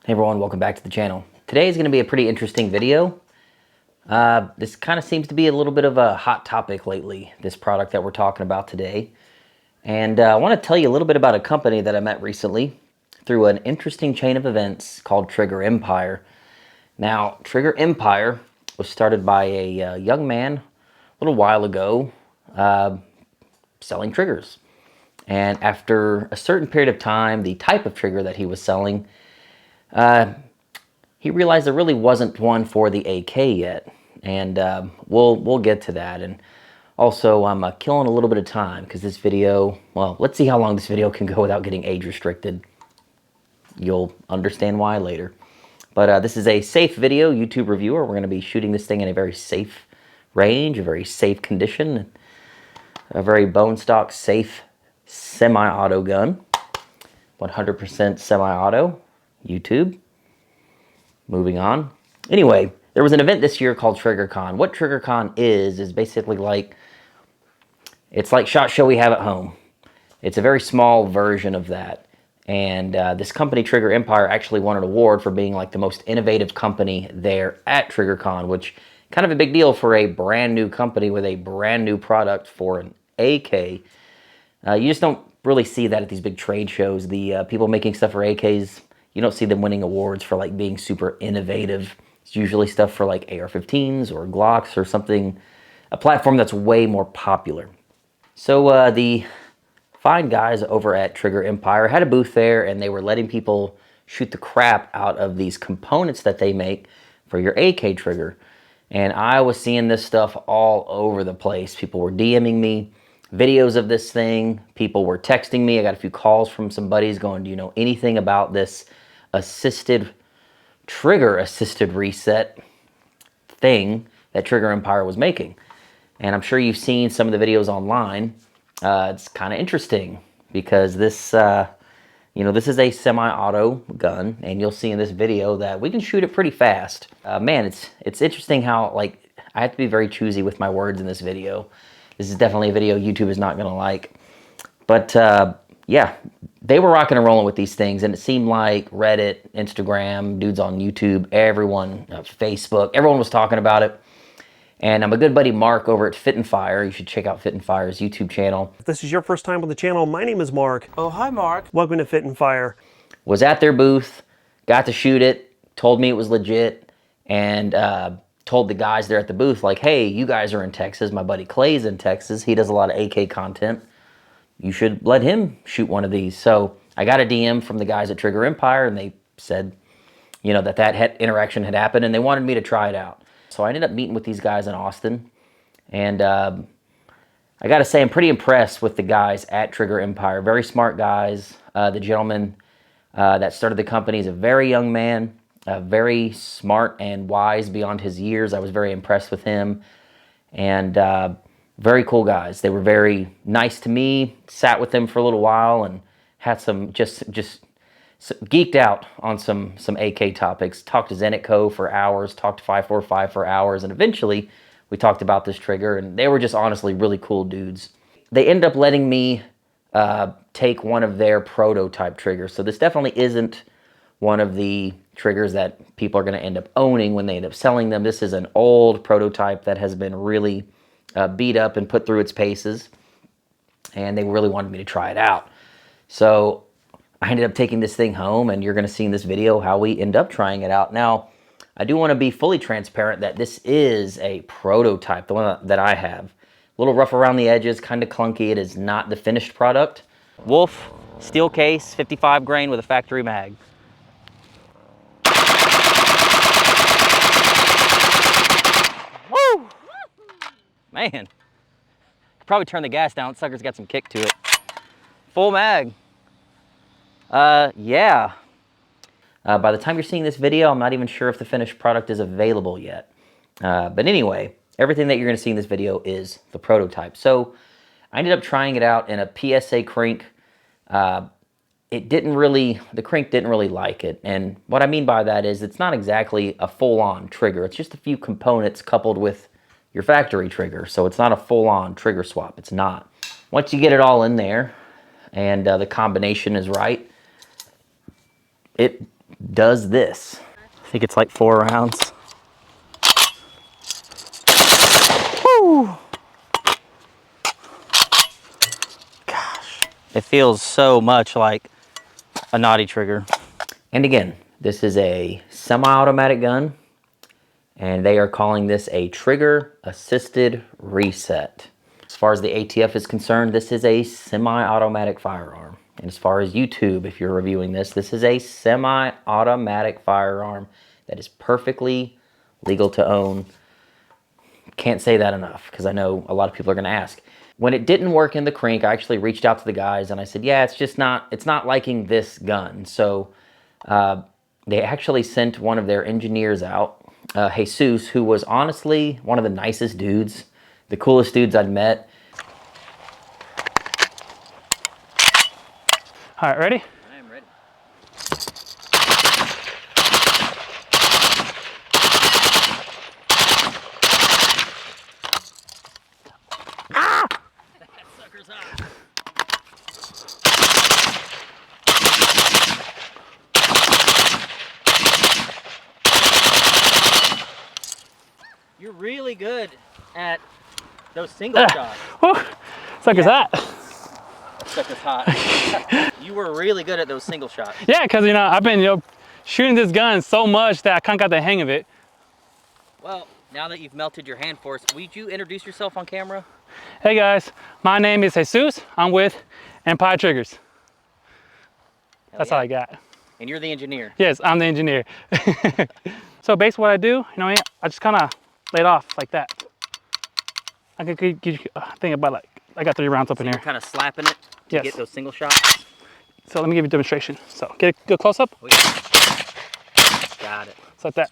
Hey everyone, welcome back to the channel. Today is going to be a pretty interesting video. This kind of seems to be a little bit of a hot topic lately, this product that we're talking about today. And I want to tell you a little bit about a company that I met recently through an interesting chain of events called Trigger Empire. Now, Trigger Empire was started by a young man a little while ago selling triggers. And after a certain period of time, the type of trigger that he was selling, he realized there really wasn't one for the AK yet, and we'll get to that. And also, I'm killing a little bit of time because this video, well, let's see how long this video can go without getting age restricted. You'll understand why later. But this is a safe video, YouTube reviewer. We're going to be shooting this thing in a very safe range, a very safe condition, a very bone stock safe semi-auto gun, 100% semi-auto. YouTube. Moving on. Anyway, there was an event this year called TriggerCon. What TriggerCon is basically like, it's like SHOT Show we have at home. It's a very small version of that. And this company, Trigger Empire, actually won an award for being like the most innovative company there at TriggerCon, which kind of a big deal for a brand new company with a brand new product for an AK. You just don't really see that at these big trade shows. The people making stuff for AKs, you don't see them winning awards for like being super innovative. It's usually stuff for like AR-15s or Glocks or something, a platform that's way more popular. So the fine guys over at Trigger Empire had a booth there, and they were letting people shoot the crap out of these components that they make for your AK trigger. And I was seeing this stuff all over the place. People were DMing me videos of this thing. People were texting me. I got a few calls from some buddies going, do you know anything about this trigger assisted reset thing that Trigger Empire was making? And I'm sure you've seen some of the videos online. It's kind of interesting because this, this is a semi-auto gun, and you'll see in this video that we can shoot it pretty fast. Man, it's interesting how, like, I have to be very choosy with my words in this video. This is definitely a video YouTube is not going to like. But yeah, they were rocking and rolling with these things, and it seemed like Reddit, Instagram, dudes on YouTube, everyone, Facebook, everyone was talking about it. And my good buddy Mark over at Fit and Fire, you should check out Fit and Fire's YouTube channel. If this is your first time on the channel, my name is Mark. Oh, hi, Mark. Welcome to Fit and Fire. Was at their booth, got to shoot it, told me it was legit, and told the guys there at the booth, like, hey, you guys are in Texas. My buddy Clay's in Texas. He does a lot of AK content. You should let him shoot one of these. So I got a DM from the guys at Trigger Empire, and they said, that interaction had happened, and they wanted me to try it out. So I ended up meeting with these guys in Austin, and I got to say, I'm pretty impressed with the guys at Trigger Empire. Very smart guys. The gentleman that started the company is a very young man, very smart and wise beyond his years. I was very impressed with him, and very cool guys. They were very nice to me, sat with them for a little while, and had some just geeked out on some AK topics. Talked to Zenit Co. for hours, talked to 545 for hours, and eventually we talked about this trigger, and they were just honestly really cool dudes. They ended up letting me take one of their prototype triggers. So this definitely isn't one of the triggers that people are going to end up owning when they end up selling them. This is an old prototype that has been really beat up and put through its paces, and they really wanted me to try it out. So I ended up taking this thing home, and you're going to see in this video how we end up trying it out. Now, I do want to be fully transparent that this is a prototype, the one that I have. A little rough around the edges, kind of clunky. It is not the finished product. Wolf, steel case, 55 grain with a factory mag. Woo! Man, could probably turn the gas down. Sucker's got some kick to it. Full mag. Yeah. By the time you're seeing this video, I'm not even sure if the finished product is available yet. But anyway, everything that you're going to see in this video is the prototype. So I ended up trying it out in a PSA crank. The crank didn't really like it. And what I mean by that is it's not exactly a full-on trigger. It's just a few components coupled with your factory trigger. So it's not a full-on trigger swap. It's not. Once you get it all in there and the combination is right, it does this. I think it's like 4 rounds. Woo! Gosh, it feels so much like a naughty trigger. And again, this is a semi-automatic gun, and they are calling this a trigger assisted reset. As far as the ATF is concerned, this is a semi-automatic firearm. And as far as YouTube, if you're reviewing this, this is a semi-automatic firearm that is perfectly legal to own. Can't say that enough, because I know a lot of people are going to ask. When it didn't work in the Crink, I actually reached out to the guys and I said, yeah, it's not liking this gun. So they actually sent one of their engineers out, Jesus, who was honestly one of the nicest dudes, the coolest dudes I'd met. All right, ready? I am ready. Ah! That sucker's hot. You're really good at those single shots. Whew. Sucker's hot. That sucker's hot. You were really good at those single shots. Yeah, because I've been shooting this gun so much that I kind of got the hang of it. Well, now that you've melted your hand for us, would you introduce yourself on camera? Hey guys, my name is Jesus. I'm with Empire Triggers. That's all I got. And you're the engineer. Yes, I'm the engineer. So basically what I do, I just kind of lay it off like that. I could give you a thing about I got 3 rounds up in You're here. kind of slapping it to Yes. get those single shots. So let me give you a demonstration. So get a good close up. Oh, yeah. Got it. Just like that.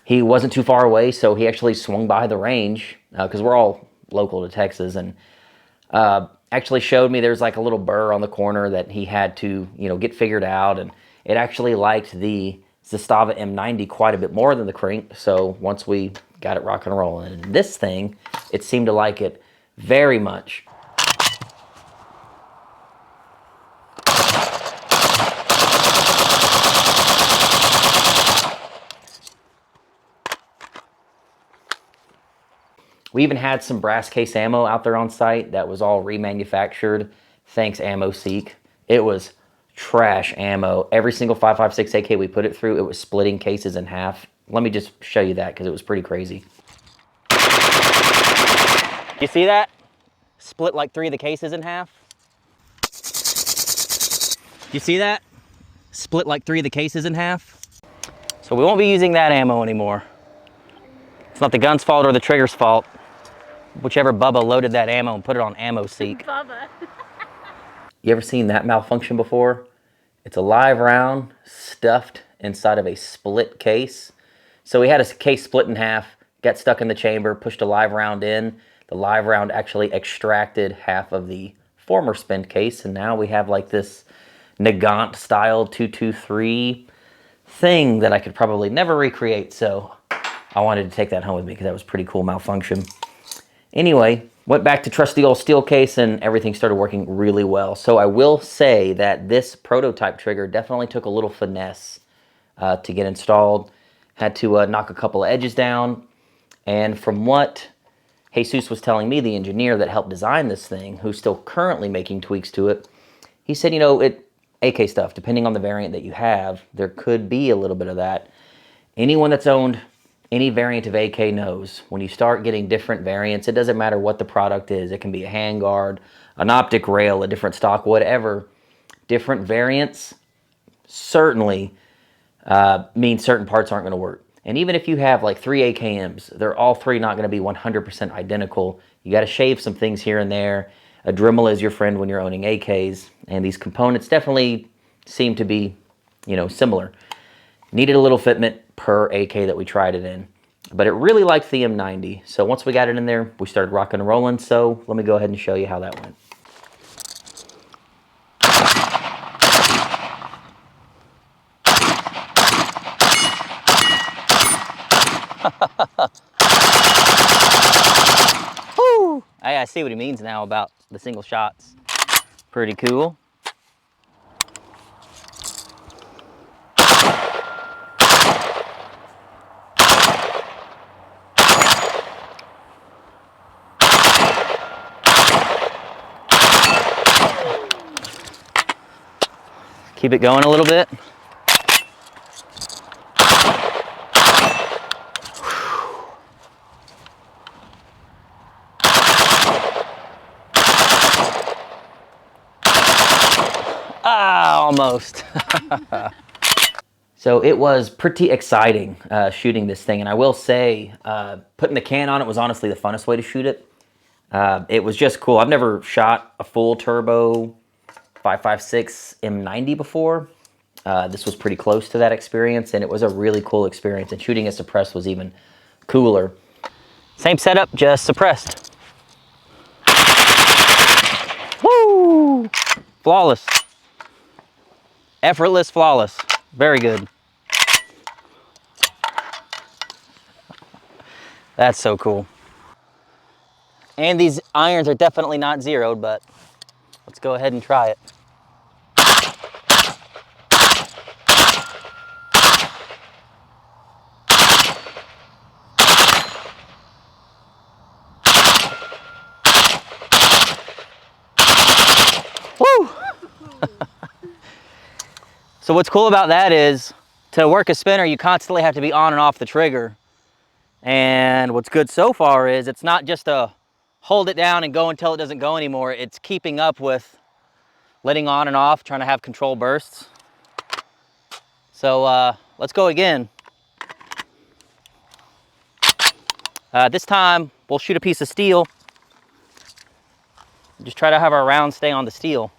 He wasn't too far away, so he actually swung by the range, because we're all local to Texas, and actually showed me there's like a little burr on the corner that he had to, get figured out, and it actually liked the Zastava M90 quite a bit more than the Crink, so once we got it rock and rolling, and this thing, it seemed to like it very much. We even had some brass case ammo out there on site that was all remanufactured. Thanks, AmmoSeek. It was trash ammo. Every single 5.56 AK we put it through, it was splitting cases in half. Let me just show you that because it was pretty crazy. You see that? Split like 3 of the cases in half. You see that? Split like 3 of the cases in half. So we won't be using that ammo anymore. It's not the gun's fault or the trigger's fault. Whichever Bubba loaded that ammo and put it on AmmoSeek. Bubba. You ever seen that malfunction before? It's a live round stuffed inside of a split case. So we had a case split in half, got stuck in the chamber, pushed a live round in. The live round actually extracted half of the former spent case, and now we have like this Nagant style 223 thing that I could probably never recreate. So I wanted to take that home with me because that was a pretty cool malfunction. Anyway, went back to trusty old steel case and everything started working really well. So I will say that this prototype trigger definitely took a little finesse to get installed. Had to knock a couple of edges down. And from what Jesus was telling me, the engineer that helped design this thing, who's still currently making tweaks to it, he said, AK stuff, depending on the variant that you have, there could be a little bit of that. Anyone that's owned any variant of AK knows when you start getting different variants, it doesn't matter what the product is. It can be a handguard, an optic rail, a different stock, whatever. Different variants certainly mean certain parts aren't going to work. And even if you have like 3 AKMs, they're all 3 not going to be 100% identical. You got to shave some things here and there. A Dremel is your friend when you're owning AKs, and these components definitely seem to be, similar. Needed a little fitment per AK that we tried it in, but it really liked the M90. So once we got it in there, we started rocking and rolling. So let me go ahead and show you how that went. Woo! I see what he means now about the single shots. Pretty cool. Keep it going a little bit. Ah, almost. So it was pretty exciting shooting this thing, and I will say, putting the can on it was honestly the funnest way to shoot it. It was just cool. I've never shot a full turbo 5.56 M90 before. This was pretty close to that experience, and it was a really cool experience, and shooting it suppressed was even cooler. Same setup, just suppressed. Woo! Flawless. Effortless, flawless. Very good. That's so cool. And these irons are definitely not zeroed, but let's go ahead and try it. Woo! So what's cool about that is, to work a spinner, you constantly have to be on and off the trigger. And what's good so far is it's not just a hold it down and go until it doesn't go anymore. It's keeping up with letting on and off, trying to have control bursts. So let's go again. This time we'll shoot a piece of steel. Just try to have our round stay on the steel.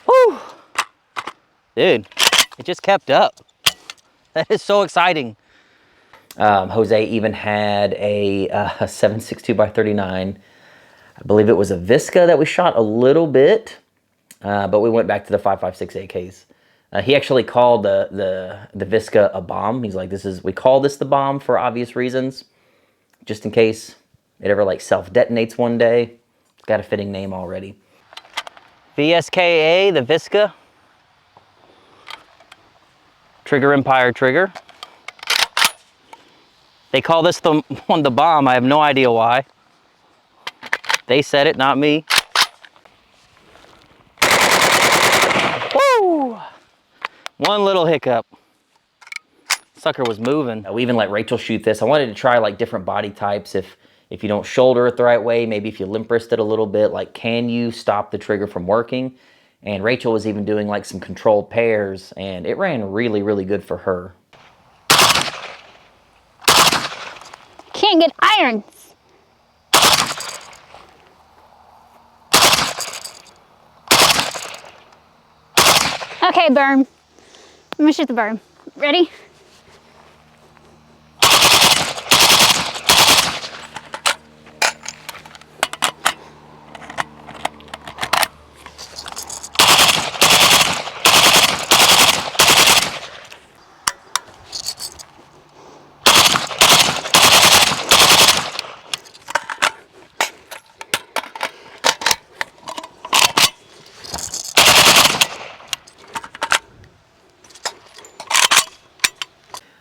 Woo! Dude, it just kept up. That is so exciting. Jose even had a 7.62x39. I believe it was a Visca that we shot a little bit, but we went back to the 5.56 AKs. He actually called the Visca a bomb. He's like, we call this the bomb for obvious reasons, just in case it ever like self-detonates one day. It's got a fitting name already. VSKA, the Visca. Trigger Empire trigger. They call this the bomb. I have no idea why. They said it, not me. Woo! One little hiccup. Sucker was moving. We even let Rachel shoot this. I wanted to try like different body types. If you don't shoulder it the right way, maybe if you limp wrist it a little bit, like can you stop the trigger from working? And Rachel was even doing like some controlled pairs, and it ran really, really good for her. Can't get irons. Okay, berm. I'm gonna shoot the berm. Ready?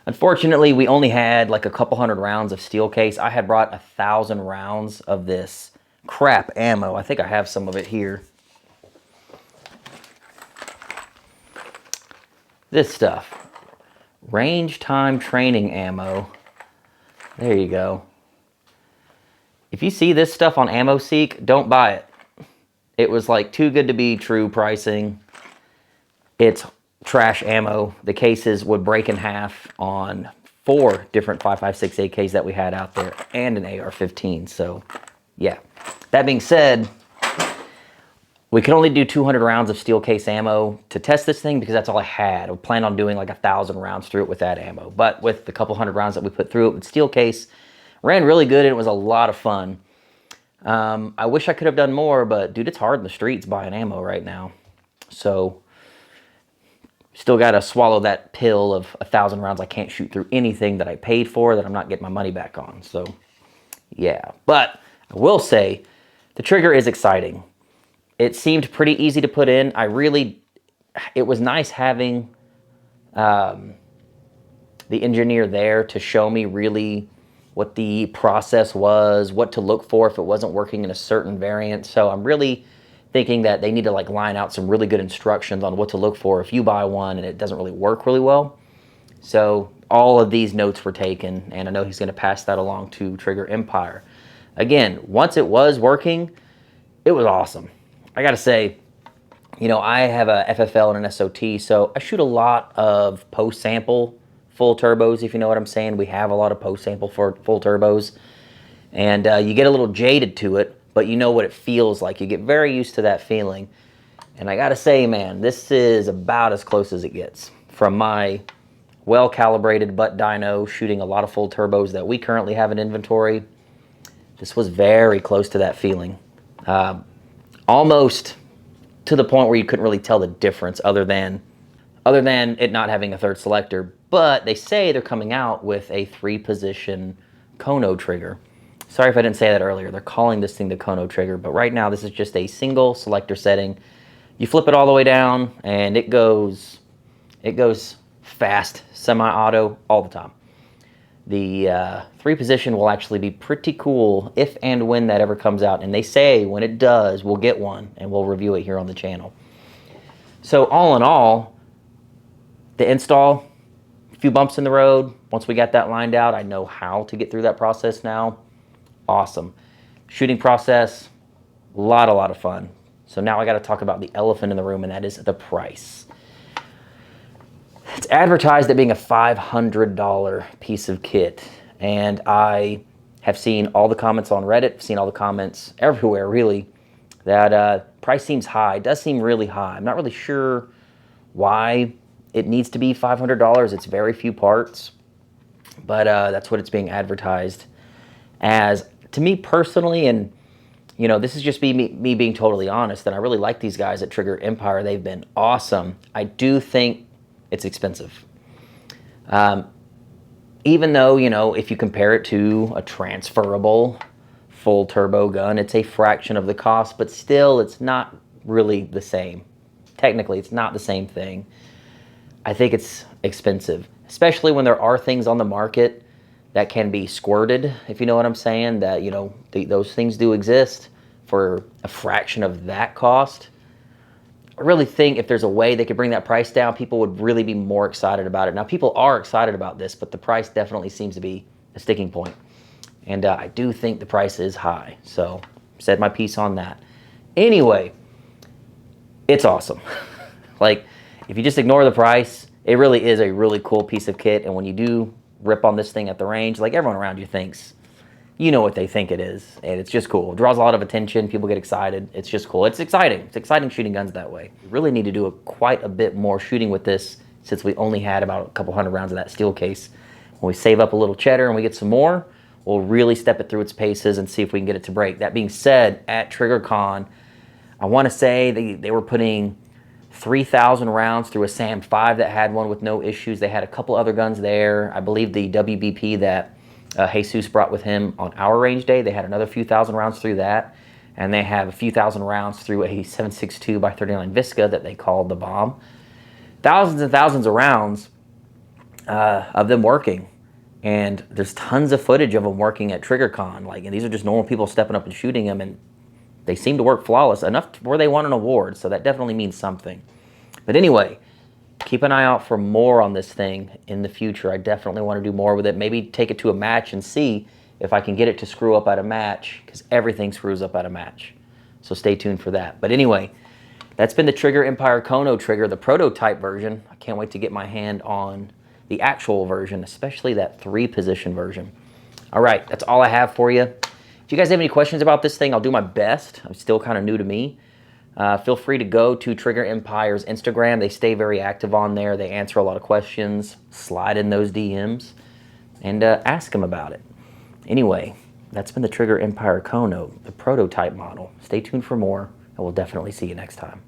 Unfortunately, we only had like a couple hundred rounds of steel case. I had brought 1,000 rounds of this crap ammo. I think I have some of it here. This stuff. Range time training ammo. There you go. If you see this stuff on AmmoSeek, don't buy it. It was like too good to be true pricing. It's trash ammo. The cases would break in half on 4 different 5.56 AKs that we had out there and an AR-15. So yeah, that being said, we could only do 200 rounds of steel case ammo to test this thing because that's all I had. I planned on doing like 1,000 rounds through it with that ammo, but with the couple hundred rounds that we put through it with steel case, ran really good and it was a lot of fun. I wish I could have done more, but dude, it's hard in the streets buying ammo right now. So still got to swallow that pill of 1,000 rounds I can't shoot through anything that I paid for that I'm not getting my money back on. So yeah, but I will say the trigger is exciting. It seemed pretty easy to put in. It was nice having the engineer there to show me really what the process was, what to look for if it wasn't working in a certain variant. So I'm really thinking that they need to like line out some really good instructions on what to look for if you buy one and it doesn't really work really well. So all of these notes were taken, and I know he's going to pass that along to Trigger Empire. Again, once it was working, it was awesome. I got to say, you know, I have a FFL and an SOT, so I shoot a lot of post-sample full turbos, if you know what I'm saying. We have a lot of post-sample for full turbos, and you get a little jaded to it, but you know what it feels like. You get very used to that feeling. And I got to say, man, this is about as close as it gets from my well-calibrated butt dyno shooting a lot of full turbos that we currently have in inventory. This was very close to that feeling. Almost to the point where you couldn't really tell the difference other than it not having a third selector. But they say they're coming out with a 3-position Kono trigger. Sorry if I didn't say that earlier. They're calling this thing the Kono trigger, but right now this is just a single selector setting. You flip it all the way down and it goes fast, semi-auto all the time. The 3-position will actually be pretty cool if and when that ever comes out. And they say when it does, we'll get one and we'll review it here on the channel. So all in all, the install, a few bumps in the road. Once we got that lined out, I know how to get through that process now. Awesome. Shooting process, a lot of fun. So now I got to talk about the elephant in the room, and that is the price. It's advertised at being a $500 piece of kit, and I have seen all the comments on Reddit, seen all the comments everywhere really, that price seems high. It does seem really high. I'm not really sure why it needs to be $500. It's very few parts, but that's what it's being advertised as. To me personally, and you know, this is just me being totally honest, that I really like these guys at Trigger Empire. They've been awesome. I do think it's expensive. Even though, you know, if you compare it to a transferable full turbo gun, it's a fraction of the cost, but still it's not really the same. Technically, it's not the same thing. I think it's expensive, especially when there are things on the market that can be squirted, if you know what I'm saying, that, you know, those things do exist for a fraction of that cost. I really think if there's a way they could bring that price down, people would really be more excited about it. Now, people are excited about this, but the price definitely seems to be a sticking point. And I do think the price is high. So, said my piece on that. Anyway, it's awesome. Like, if you just ignore the price, it really is a really cool piece of kit. And when you do rip on this thing at the range, like everyone around you thinks, you know what they think it is, and it's just cool. It draws a lot of attention. People get excited. It's just cool. It's exciting. It's exciting shooting guns that way. We really need to do quite a bit more shooting with this, since we only had about a couple hundred rounds of that steel case. When we save up a little cheddar and we get some more, we'll really step it through its paces and see if we can get it to break. That being said, at TriggerCon, I want to say they were putting 3,000 rounds through a SAM 5 that had one with no issues. They had a couple other guns there. I believe the WBP that Jesus brought with him on our range day, they had another few thousand rounds through that. And they have a few thousand rounds through a 7.62 by 39 Visca that they called the bomb. Thousands and thousands of rounds of them working. And there's tons of footage of them working at TriggerCon. Like, and these are just normal people stepping up and shooting them, and they seem to work flawless, enough where they won an award, so that definitely means something. But anyway, keep an eye out for more on this thing in the future. I definitely want to do more with it. Maybe take it to a match and see if I can get it to screw up at a match, because everything screws up at a match. So stay tuned for that. But anyway, that's been the Trigger Empire Kono trigger, the prototype version. I can't wait to get my hand on the actual version, especially that 3-position version. All right, that's all I have for you. If you guys have any questions about this thing, I'll do my best. I'm still kind of new to me. Feel free to go to Trigger Empire's Instagram. They stay very active on there. They answer a lot of questions. Slide in those DMs and ask them about it. Anyway, that's been the Trigger Empire Kono, the prototype model. Stay tuned for more, and we'll definitely see you next time.